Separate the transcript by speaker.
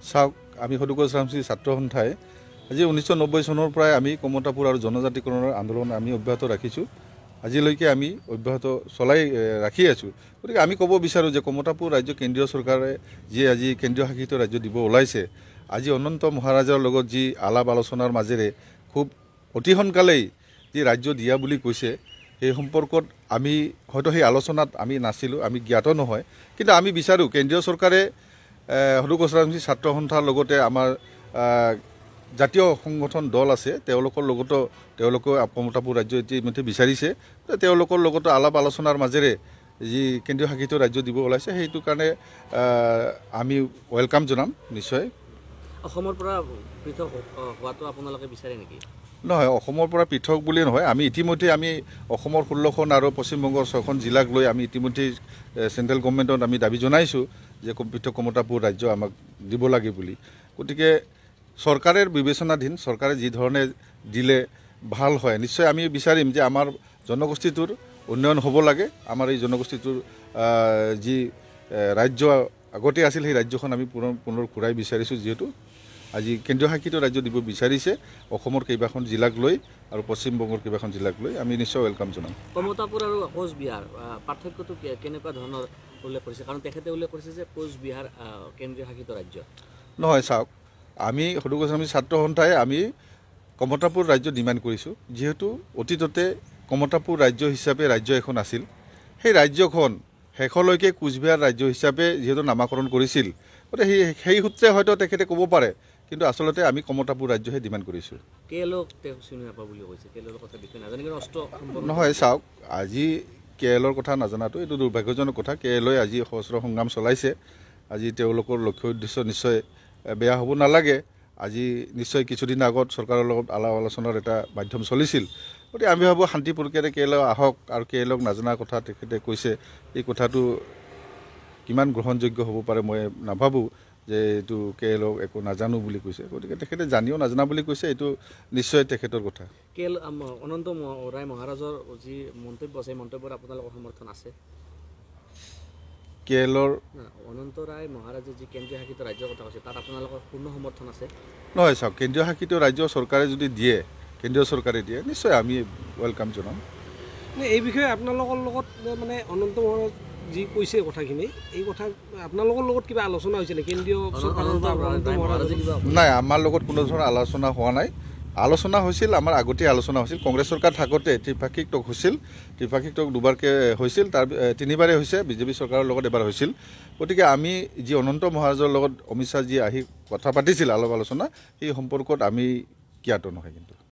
Speaker 1: চাওক আমি সদুকল চামচি ছাত্ৰ সন্থাই আজি 1990 চনৰ পৰাই আমি কমতাপুৰ আৰু জনজাতিকৰণৰ আন্দোলন আমি অব্যাহত ৰাখিছোঁ। আজিলৈকে আমি অব্যাহত চলাই ৰাখি আছোঁ। গতিকে আমি ক'ব বিচাৰোঁ যে কমতাপুৰ ৰাজ্য কেন্দ্ৰীয় চৰকাৰে যি আজি কেন্দ্ৰীয় শাসিত ৰাজ্য দিব ওলাইছে, আজি অনন্ত মহাৰাজৰ লগত যি আলাপ আলোচনাৰ মাজেৰে খুব অতি সোনকালেই যি ৰাজ্য দিয়া বুলি কৈছে, সেই সম্পৰ্কত আমি হয়তো সেই আলোচনাত আমি নাছিলোঁ, আমি জ্ঞাত নহয়। কিন্তু আমি বিচাৰোঁ কেন্দ্ৰীয় চৰকাৰে সদুকল চামচি ছাত্ৰ সন্থাৰ লগতে আমাৰ জাতীয় সংগঠন দল আছে, তেওঁলোকৰ লগতো তেওঁলোকে কমতাপুৰ ৰাজ্য ইতিমধ্যে বিচাৰিছে। তেওঁলোকৰ লগতো আলাপ আলোচনাৰ মাজেৰে যি কেন্দ্ৰীয় শাসিত ৰাজ্য দিব ওলাইছে, সেইটো কাৰণে আমি ৱেলকাম জনাম নিশ্চয়।
Speaker 2: অসমৰ পৰা পৃথক হোৱাটো আপোনালোকে বিচাৰে নেকি?
Speaker 1: নহয়, অসমৰ পৰা পৃথক বুলিয়ে নহয়, আমি ইতিমধ্যে আমি অসমৰ 16খন আৰু পশ্চিমবংগৰ 6খন জিলাক লৈ আমি ইতিমধ্যে চেণ্ট্ৰেল গভৰ্ণমেণ্টত আমি দাবী জনাইছোঁ যে পৃথক কমতাপুৰ ৰাজ্য আমাক দিব লাগে বুলি। গতিকে চৰকাৰৰ বিবেচনাধীন, চৰকাৰে যি ধৰণে দিলে ভাল হয়, নিশ্চয় আমি বিচাৰিম যে আমাৰ জনগোষ্ঠীটোৰ উন্নয়ন হ'ব লাগে। আমাৰ এই জনগোষ্ঠীটোৰ যি ৰাজ্য আগতে আছিল, সেই ৰাজ্যখন আমি পুনৰ ঘূৰাই বিচাৰিছোঁ। যিহেতু আজি কেন্দ্ৰীয় শাসিত ৰাজ্য দিব বিচাৰিছে অসমৰ কেইবাখন জিলাক লৈ আৰু পশ্চিমবংগৰ কেইবাখন জিলাক লৈ, আমি নিশ্চয় ৱেলকাম জনাম।
Speaker 2: কমতাপুৰ আৰু কোচবিহাৰ পাৰ্থক্যটো কেনেকুৱা ধৰণৰ উল্লেখ কৰিছে? কাৰণ তেখেতে উল্লেখ কৰিছে যে কোচবিহাৰ কেন্দ্ৰীয় শাসিত ৰাজ্য
Speaker 1: নহয়। চাওক, আমি সদুকল চামচি ছাত্ৰ সন্থাই আমি কমতাপুৰ ৰাজ্য ডিমাণ্ড কৰিছোঁ। যিহেতু অতীততে কমতাপুৰ ৰাজ্য হিচাপে ৰাজ্য এখন আছিল, সেই ৰাজ্যখন শেষলৈকে কোচবিহাৰ ৰাজ্য হিচাপে যিহেতু নামাকৰণ কৰিছিল, গতিকে সেই সূত্ৰে হয়তো তেখেতে ক'ব পাৰে, কিন্তু আচলতে আমি কমতাপুৰ ৰাজ্যহে ডিমাণ্ড কৰিছোঁ। নহয়, চাওক, আজি কেএলৰ কথা নাজানাটো এইটো দুৰ্ভাগ্যজনক কথা। কেএলই আজি সহস্ৰ সংগ্ৰাম চলাইছে। আজি তেওঁলোকৰ লক্ষ্য উদ্দেশ্য নিশ্চয় বেয়া হ'ব নালাগে। আজি নিশ্চয় কিছুদিন আগত চৰকাৰৰ লগত আলাপ আলোচনাৰ এটা মাধ্যম চলিছিল। গতিকে আমি ভাবোঁ শান্তি প্ৰক্ৰিয়াৰে কেএল আহক, আৰু কেএলক নজনা কথা তেখেতে কৈছে, এই কথাটো কিমান গ্ৰহণযোগ্য হ'ব পাৰে মই নাভাবোঁ যে এইটো কেএলক একো নাজানো বুলি কৈছে। গতিকে তেখেতে জানিও নাজানা বুলি কৈছে, এইটো নিশ্চয় তেখেতৰ কথা।
Speaker 2: কেএল অনন্ত ৰায় মহাৰাজৰ যি মন্তব্য আছে, মন্তব্যৰ আপোনালোকৰ সমৰ্থন আছে?
Speaker 1: কেএলৰ
Speaker 2: অনন্ত ৰায় মহাৰাজে যি কেন্দ্ৰীয় শাসিত ৰাজ্যৰ কথা কৈছে, তাত আপোনালোকৰ পূৰ্ণ সমৰ্থন আছে?
Speaker 1: নহয়, চাওক, কেন্দ্ৰীয় শাসিত ৰাজ্য চৰকাৰে যদি দিয়ে, কেন্দ্ৰীয় চৰকাৰে দিয়ে, নিশ্চয় আমি ৱেলকাম জনাম।
Speaker 3: এই বিষয়ে আপোনালোকৰ লগত মানে অনন্ত মহাৰাজ যি কৈছে কথাখিনি, এই কথা আপোনালোকৰ লগত কিবা আলোচনা হৈছিলে কেন্দ্ৰীয় চৰকাৰৰ বা অনন্ত মহাৰাজে?
Speaker 1: নাই, আমাৰ লগত কোনো ধৰণৰ আলোচনা হোৱা নাই। আলোচনা হৈছিল, আমাৰ আগতেই আলোচনা হৈছিল। কংগ্ৰেছ চৰকাৰ থাকোঁতে ত্ৰিপাক্ষিক টক হৈছিল। ত্ৰিপাক্ষিক টক দুবাৰকৈ হৈছিল, তাৰ 3বাৰেই হৈছে, বিজেপি চৰকাৰৰ লগত এবাৰ হৈছিল। গতিকে আমি যি অনন্ত মহাৰাজৰ লগত অমিত শ্বাহ যি আহি কথা পাতিছিল, আলাপ আলোচনা, সেই সম্পৰ্কত আমি জ্ঞাত নহয়। কিন্তু